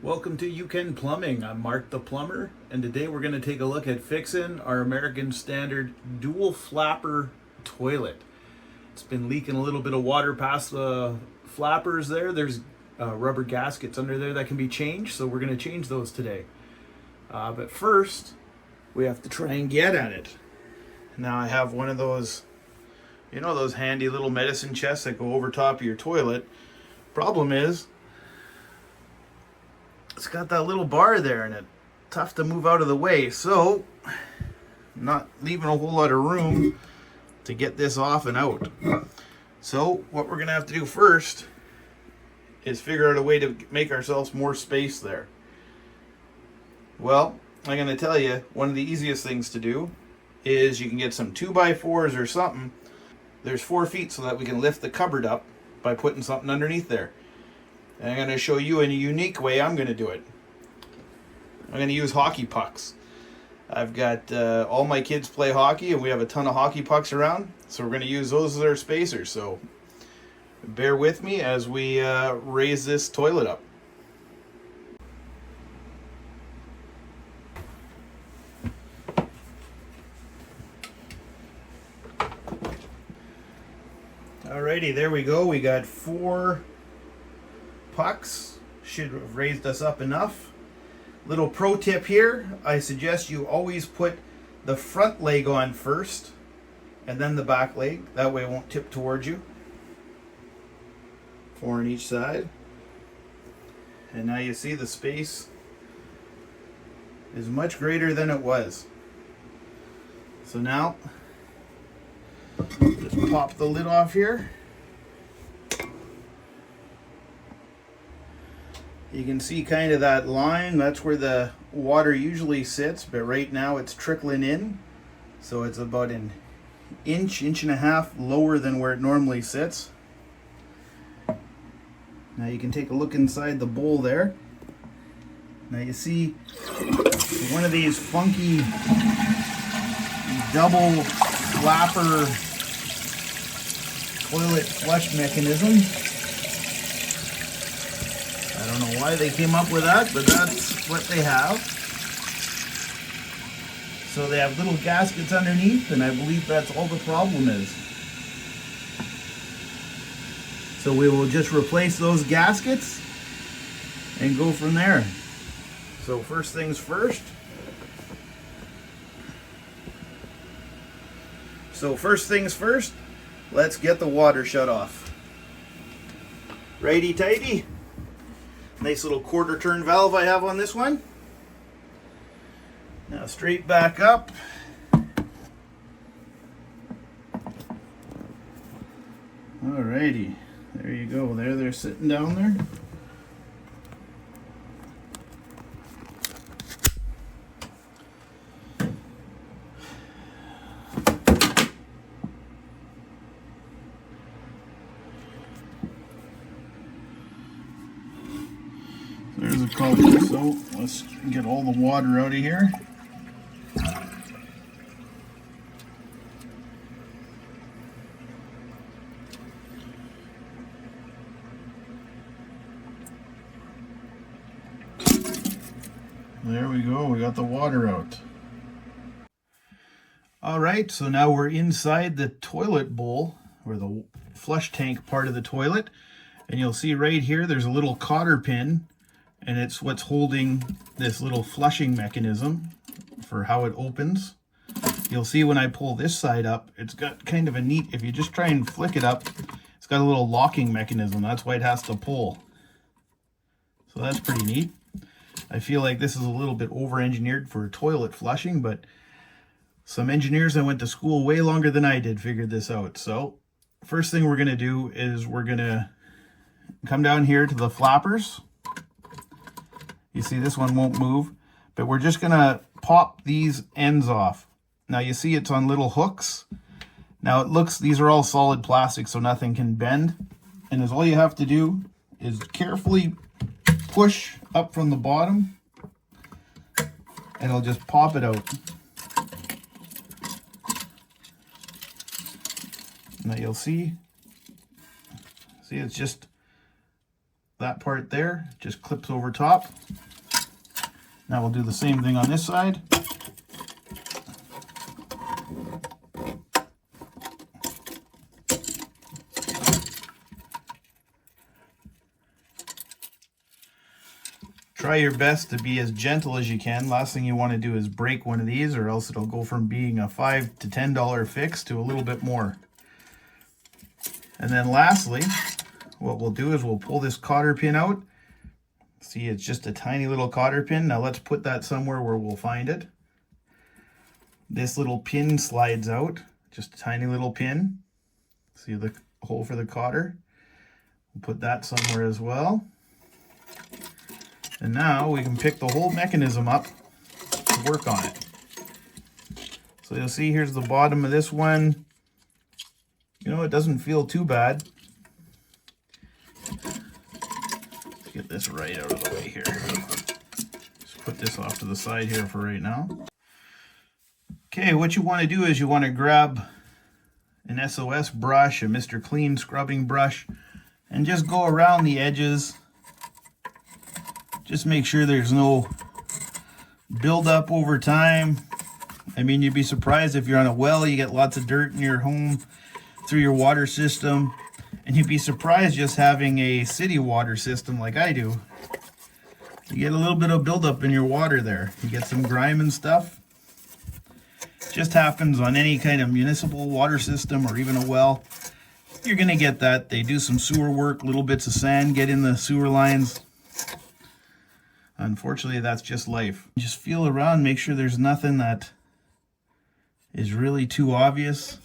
Welcome to You Can Plumbing. I'm Mark the Plumber, and today we're going to take a look at fixing our American Standard dual flapper toilet. It's been leaking a little bit of water past the flappers there. There's rubber gaskets under there that can be changed, so we're going to change those today. But first, we have to try and get at it. Now I have one of those, those handy little medicine chests that go over top of your toilet. Problem is, it's got that little bar there and it's tough to move out of the way, so not leaving a whole lot of room to get this off and out. So what we're gonna have to do first is figure out a way to make ourselves more space there. Well, I'm gonna tell you, one of the easiest things to do is you can get some 2x4s or something. There's 4 feet so that we can lift the cupboard up by putting something underneath there. And I'm going to show you in a unique way I'm going to do it. I'm going to use hockey pucks. I've got all my kids play hockey and we have a ton of hockey pucks around. So we're going to use those as our spacers. So bear with me as we raise this toilet up. Alrighty, there we go. We got 4 pucks. Should have raised us up enough. Little pro tip here, I suggest you always put the front leg on first and then the back leg. That way it won't tip towards you. 4 on each side. And now you see the space is much greater than it was. So now, just pop the lid off here. You can see kind of that line, that's where the water usually sits, but right now it's trickling in. So it's about an inch and a half lower than where it normally sits. Now you can take a look inside the bowl there. Now you see one of these funky double flapper toilet flush mechanisms. I don't know why they came up with that, but that's what they have. So they have little gaskets underneath, and I believe that's all the problem is. So we will just replace those gaskets and go from there. So first things first. Let's get the water shut off. Righty tighty. Nice little quarter turn valve I have on this one. Now straight back up. Alrighty, there you go. There they're sitting down there. There's a culprit, so let's get all the water out of here. There we go, we got the water out. Alright, so now we're inside the toilet bowl, or the flush tank part of the toilet. And you'll see right here, there's a little cotter pin. And it's what's holding this little flushing mechanism for how it opens. You'll see when I pull this side up, it's got kind of a neat, if you just try and flick it up, it's got a little locking mechanism. That's why it has to pull. So that's pretty neat. I feel like this is a little bit over-engineered for toilet flushing, but some engineers that went to school way longer than I did figured this out. So first thing we're going to do is we're going to come down here to the flappers. You see this one won't move, but we're just gonna pop these ends off. Now you see it's on little hooks. Now it looks, these are all solid plastic so nothing can bend. And all you have to do is carefully push up from the bottom and it'll just pop it out. Now you'll see it's just that part there just clips over top. Now we'll do the same thing on this side. Try your best to be as gentle as you can. Last thing you want to do is break one of these, or else it'll go from being a $5 to $10 fix to a little bit more. And then lastly, what we'll do is we'll pull this cotter pin out. See, it's just a tiny little cotter pin. Now let's put that somewhere where we'll find it. This little pin slides out, just a tiny little pin. See the hole for the cotter? We'll put that somewhere as well. And now we can pick the whole mechanism up to work on it. So you'll see here's the bottom of this one. You know, it doesn't feel too bad. Let's get this right out of the way here. Just put this off to the side here for right now. Okay, what you want to do is you want to grab an SOS brush, a Mr. Clean scrubbing brush, and just go around the edges. Just make sure there's no buildup over time. I mean, you'd be surprised if you're on a well, you get lots of dirt in your home through your water system. And you'd be surprised just having a city water system like I do. You get a little bit of buildup in your water there. You get some grime and stuff. Just happens on any kind of municipal water system or even a well. You're going to get that. They do some sewer work, little bits of sand get in the sewer lines. Unfortunately, that's just life. Just feel around, make sure there's nothing that is really too obvious.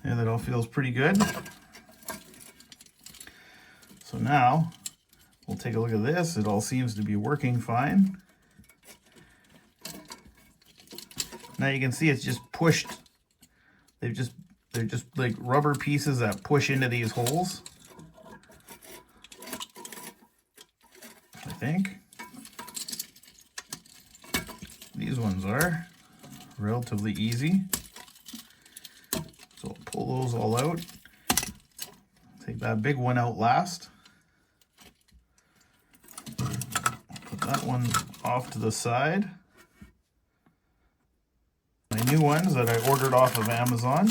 Yeah, that all feels pretty good. So now we'll take a look at this. It all seems to be working fine. Now you can see it's just pushed. They're just like rubber pieces that push into these holes. I think. These ones are relatively easy. So I'll pull those all out. Take that big one out last. Put that one off to the side. My new ones that I ordered off of Amazon.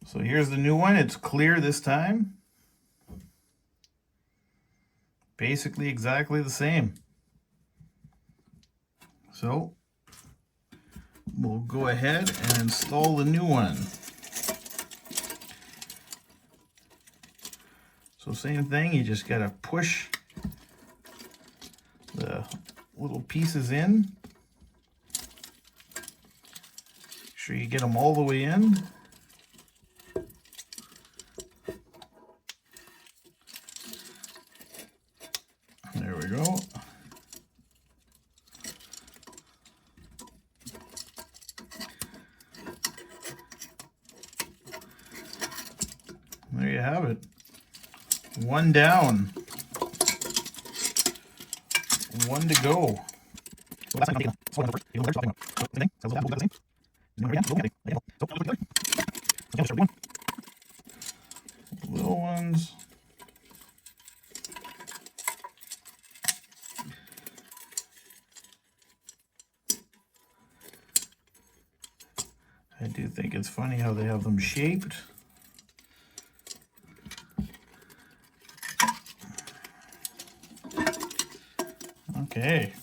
So here's the new one. It's clear this time. Basically exactly the same. So we'll go ahead and install the new one. So same thing, you just gotta push the little pieces in. Make sure you get them all the way in. There we go. There you have it. One down. One to go. Little ones. I do think it's funny how they have them shaped. Okay.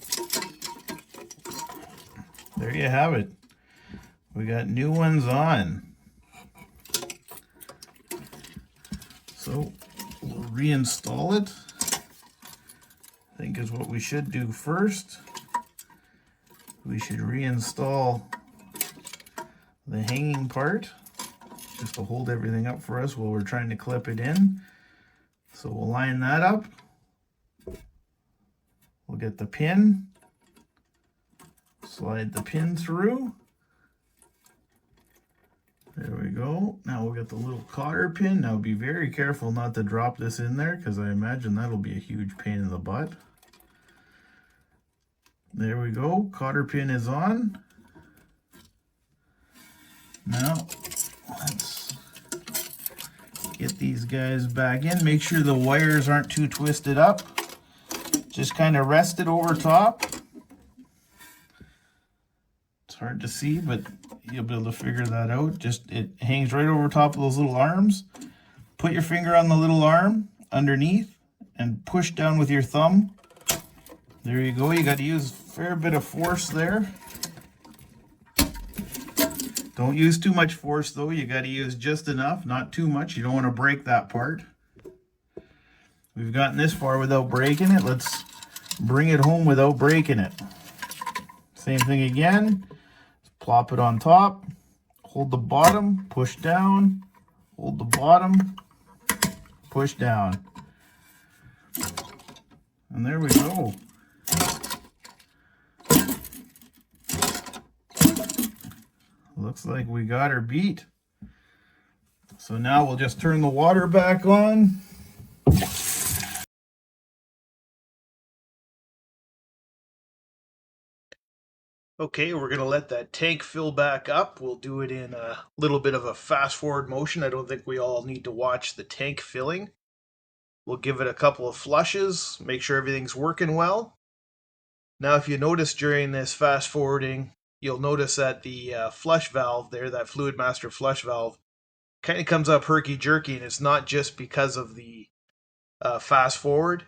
There you have it. We got new ones on. So we'll reinstall it. I think is what we should do first. We should reinstall the hanging part just to hold everything up for us while we're trying to clip it in. So we'll line that up. We'll get the pin, slide the pin through. There we go. Now we'll get the little cotter pin. Now be very careful not to drop this in there because I imagine that'll be a huge pain in the butt. There we go. Cotter pin is on. Now, let's get these guys back in. Make sure the wires aren't too twisted up. Just kind of rest it over top. It's hard to see, but you'll be able to figure that out. Just it hangs right over top of those little arms. Put your finger on the little arm underneath and push down with your thumb. There you go. You got to use a fair bit of force there. Don't use too much force though. You got to use just enough, not too much. You don't want to break that part. We've gotten this far without breaking it. Let's bring it home without breaking it. Same thing again. Plop it on top. Hold the bottom, push down. Hold the bottom, push down. And there we go. Looks like we got her beat. So now we'll just turn the water back on. Okay, we're going to let that tank fill back up. We'll do it in a little bit of a fast forward motion. I don't think we all need to watch the tank filling. We'll give it a couple of flushes, make sure everything's working well. Now, if you notice during this fast forwarding, you'll notice that the flush valve there, that Fluid Master flush valve, kind of comes up herky-jerky, and it's not just because of the fast forward.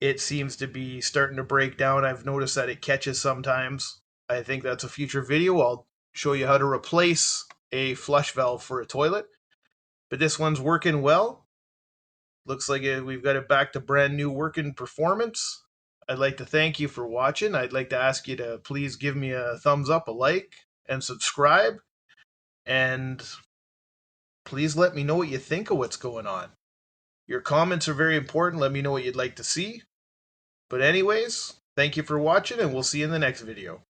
It seems to be starting to break down. I've noticed that it catches sometimes. I think that's a future video. I'll show you how to replace a flush valve for a toilet. But this one's working well. Looks like we've got it back to brand new working performance. I'd like to thank you for watching. I'd like to ask you to please give me a thumbs up, a like, and subscribe. And please let me know what you think of what's going on. Your comments are very important. Let me know what you'd like to see. But anyways, thank you for watching, and we'll see you in the next video.